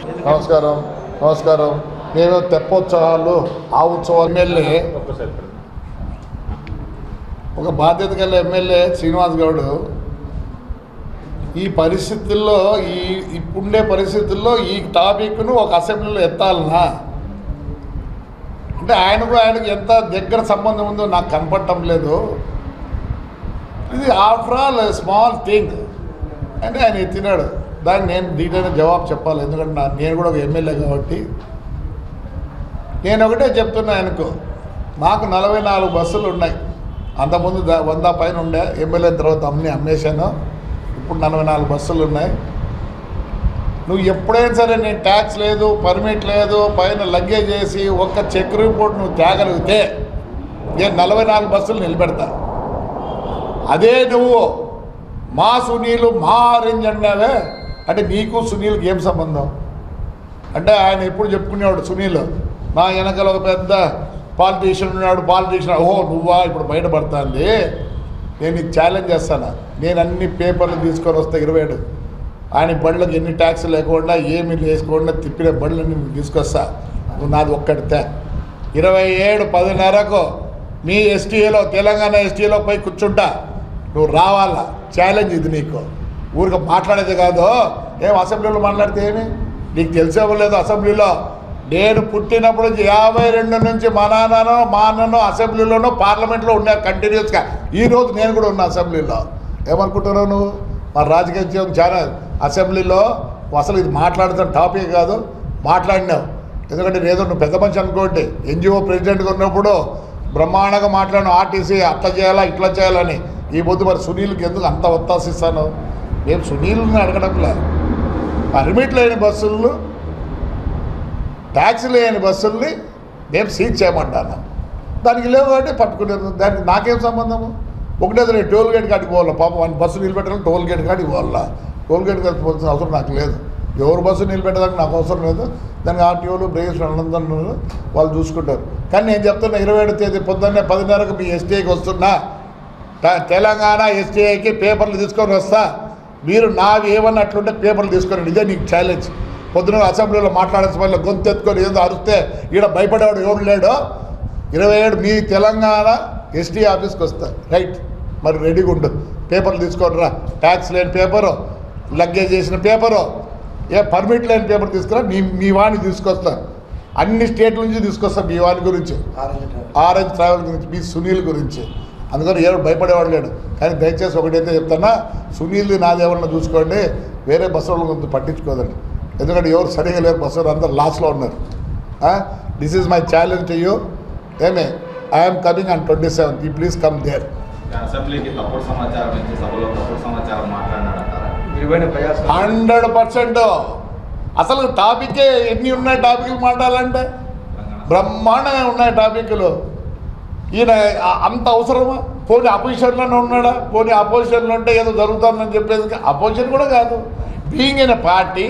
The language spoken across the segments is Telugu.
నమస్కారం నమస్కారం. నేను తెప్పోత్సవాలు ఆ ఉత్సవం ఎమ్మెల్యే, ఒక బాధ్యత గల ఎమ్మెల్యే శ్రీనివాస్ గౌడ్ ఈ పరిస్థితుల్లో ఇప్పుండే పరిస్థితుల్లో ఈ టాపిక్ను ఒక అసెంబ్లీలో ఎత్తాలనా అంటే ఆయనకు ఎంత దగ్గర సంబంధం ఉందో నాకు కనపడటం లేదు. ఇది ఆఫ్టర్ ఆల్ స్మాల్ థింగ్ అంటే ఆయన ఎత్తినాడు. దాన్ని నేను డీటెయిల్గా జవాబు చెప్పాలి, ఎందుకంటే నేను కూడా ఒక ఎమ్మెల్యే కాబట్టి. నేను ఒకటే చెప్తున్నా ఆయనకు, మాకు 44 బస్సులు ఉన్నాయి. అంతకుముందు 100 పైన ఉండే, ఎమ్మెల్యే తర్వాత అమ్మేశాను. ఇప్పుడు 44 బస్సులు ఉన్నాయి. నువ్వు ఎప్పుడైనా సరే నేను ట్యాక్స్ లేదు, పర్మిట్ లేదు, పైన లగ్గేజ్ చేసి ఒక్క చెక్ రిపోర్ట్ నువ్వు తేగలిగితే నేను 44 బస్సులు నిలబెడతా. అదే నువ్వు మా సునీలు మా ఆరెంజ్ అన్నావే అంటే నీకు సునీల్కి ఏం సంబంధం? అంటే ఆయన ఎప్పుడు చెప్పుకునేవాడు, సునీల్ నా వెనకాల ఒక పెద్ద పాలిటీషియన్ ఉన్నాడు, పాలిటీషియన్. ఓహో నువ్వా ఇప్పుడు బయటపడుతుంది, నేను నీకు ఛాలెంజ్ చేస్తాను. నేను అన్ని పేపర్లు తీసుకొని వస్తా 27 ఆయన బళ్ళకి ఎన్ని ట్యాక్స్ లేకుండా ఏమి వేసుకోకుండా తిప్పిన బళ్ళని తీసుకొస్తా. నువ్వు నాది ఒక్కడితే 27:10 మీ ఎస్టీఏలో తెలంగాణ ఎస్టీఏలో పోయి కూర్చుంటా, నువ్వు రావాలా. ఛాలెంజ్ ఇది నీకు, ఊరికి మాట్లాడేది కాదు. ఏం అసెంబ్లీలో మాట్లాడితే ఏమి నీకు తెలిసేవలేదు? అసెంబ్లీలో నేను పుట్టినప్పుడు 52 నుంచి మా నాన్ననో మా అన్ననో అసెంబ్లీలోనో పార్లమెంట్లో ఉన్నారు కంటిన్యూస్గా. ఈరోజు నేను కూడా ఉన్నా అసెంబ్లీలో. ఏమనుకుంటున్నావు నువ్వు? మా రాజకీయం చాలా అసెంబ్లీలో అసలు ఇది మాట్లాడుతున్న టాపిక్ కాదు, మాట్లాడినావు. ఎందుకంటే ఏదో నువ్వు పెద్ద మనిషి అనుకోండి, ఎన్జిఓ ప్రెసిడెంట్గా ఉన్నప్పుడు బ్రహ్మాండంగా మాట్లాడిన ఆర్టీసీ అట్లా చేయాలా ఇట్లా చేయాలని. ఈ పొద్దు మరి సునీల్కి ఎందుకు అంత ఒత్తాసిస్తాను? మేము సునీల్ని అడగడంలే. పర్మిట్ లేని బస్సులను, ట్యాక్సీ లేని బస్సుల్ని మేము సీజ్ చేయమంటాను. దానికి లేవు కాబట్టి పట్టుకునేది. దానికి నాకేం సంబంధము? ఒకటే నేను టోల్ గేట్ కాడికి పోవాలా, పాపం 1 బస్సు నిలబెట్టాలని టోల్ గేట్ కాడికి పోవాలా. టోల్ గేట్ కాడికి పోవాల్సిన అవసరం నాకు లేదు. ఎవరు బస్సు నిలబెట్టడానికి నాకు అవసరం లేదు. దానికి ఆర్టీఓలు బ్రేక్స్ అందరూ వాళ్ళు చూసుకుంటారు. కానీ నేను చెప్తున్నా 27వ తేదీ పొద్దున్నే 10:30 మీ ఎస్టీఐకి వస్తున్నా, తెలంగాణ ఎస్టీఐకి పేపర్లు తీసుకొని వస్తా. మీరు నావి ఏమన్నట్లుంటే పేపర్లు తీసుకొని, ఇదే నీకు ఛాలెంజ్. పొద్దున అసెంబ్లీలో మాట్లాడే వల్ల గొంతు ఎత్తుకొని ఏదో అరిస్తే ఈడ భయపడేవాడు ఎవడు లేడు. 27 మీ తెలంగాణ ఎస్టీ ఆఫీస్కి వస్తా. రైట్, మరి రెడీగా ఉండు. పేపర్లు తీసుకొని రా. ట్యాక్స్ లేని పేపరు, లగ్గేజ్ చేసిన పేపరు, పర్మిట్ లేని పేపర్ తీసుకురా. మీ వాడిని తీసుకొస్తా, అన్ని స్టేట్ల నుంచి తీసుకొస్తా. మీ వాడి గురించి, ఆరెంజ్ ట్రావెల్ గురించి, మీ సునీల్ గురించి. అందుకని ఎవరు భయపడేవాడు లేడు. కానీ దయచేసి ఒకటైతే చెప్తున్నా, సునీల్ది నాదేమన్నా చూసుకోండి, వేరే బస్సు వాళ్ళ గురించి పట్టించుకోదండి. ఎందుకంటే ఎవరు సరిగా లేరు, బస్సు అందరు లాస్లో ఉన్నారు. This is my challenge to you. ఏమే I'm coming on 27th, you please come there. 100%. అసలు టాపికే ఎన్ని ఉన్నాయి? టాపిక్లు మాట్లాడాలంటే బ్రహ్మాండంగా ఉన్నాయి టాపిక్లు. ఈయన అంత అవసరమా? పోనీ అపోజిషన్లోనే ఉన్నాడా? పోనీ అపోజిషన్లో ఉంటే ఏదో జరుగుతుందని చెప్పేది. అపోజిషన్ కూడా కాదు. బీయింగ్ ఇన్ పార్టీ,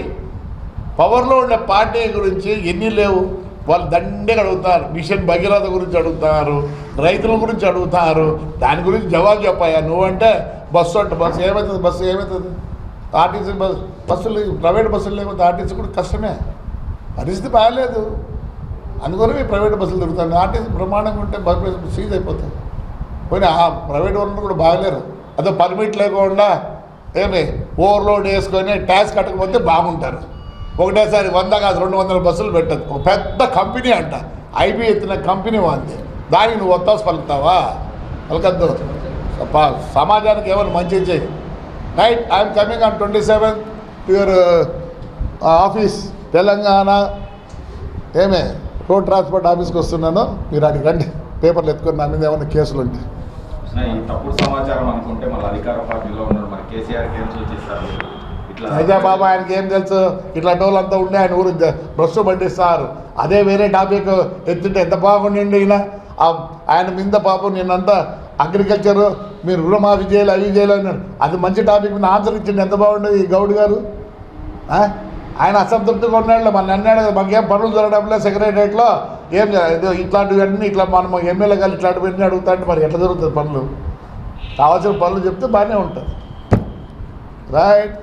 పవర్లో ఉండే పార్టీ గురించి ఎన్ని లేవు. వాళ్ళు దండిగా అడుగుతారు. మిషన్ భగీరథ గురించి అడుగుతారు, రైతుల గురించి అడుగుతారు. దాని గురించి జవాబు చెప్పాయా నువ్వంటే బస్సు అంటే బస్సు ఏమవుతుంది? బస్సు ఏమవుతుంది? ఆర్టీసీ బస్సులు, ప్రైవేట్ బస్సులు లేకపోతే ఆర్టీసీ కూడా కష్టమే. పరిస్థితి బాగాలేదు, అందుకని మీ ప్రైవేట్ బస్సులు తిరుగుతాను. ఆర్టీసీ బ్రహ్మాండంగా ఉంటే బస్సు సీజ్ అయిపోతాయి. పోనీ ఆ ప్రైవేట్ వాళ్ళు కూడా బాగలేరు. అదే పర్మిట్ లేకుండా ఏమి ఓవర్లోడ్ వేసుకొని ట్యాక్స్ కట్టకపోతే బాగుంటారు. ఒకటేసారి 100 కాదు 200 బస్సులు పెట్టదు. ఒక పెద్ద కంపెనీ అంట, ఐబీ ఎత్తిన కంపెనీ వాంది. దానికి నువ్వు ఒత్తాసు పలుకుతావా? పలకద్దు. సమాజానికి ఏమైనా మంచి చేయి. Right, I'm coming on 27th to your office, Telangana road transport ఆఫీస్కి వస్తున్నాను. మీరు అడిగి రండి, పేపర్లు ఎత్తుకొని నా మీద ఏమైనా కేసులు ఉంటాయి. అయితే బాబా ఆయనకి ఏం తెలుసు? ఇట్లాంటి వాళ్ళంతా ఉండే ఆయన ఊరు బ్రష్ పండిస్తారు. అదే వేరే టాపిక్ ఎత్తుంటే ఎంత బాగుండండి. ఆయన మీద పాపం నేనంతా అగ్రికల్చరు, మీరు రుణమాఫీ చేయాలి అవి చేయాలి అన్నాడు. అది మంచి టాపిక్ మీద ఆన్సర్ ఇచ్చింది. ఎంత బాగుండేది ఈ గౌడ్ గారు. ఆయన అసంతృప్తిగా ఉన్నాడు. మన అన్నాడు కదా, మాకేం పనులు జరగడం లేదు సెక్రటరియట్లో, ఏం ఇట్లాంటివన్నీ ఇట్లా మనం ఎమ్మెల్యే గారు ఇట్లాంటివన్నీ అడుగుతా అంటే మరి ఎట్లా జరుగుతుంది పనులు? కావాల్సిన పనులు చెప్తే బాగానే ఉంటుంది. రైట్.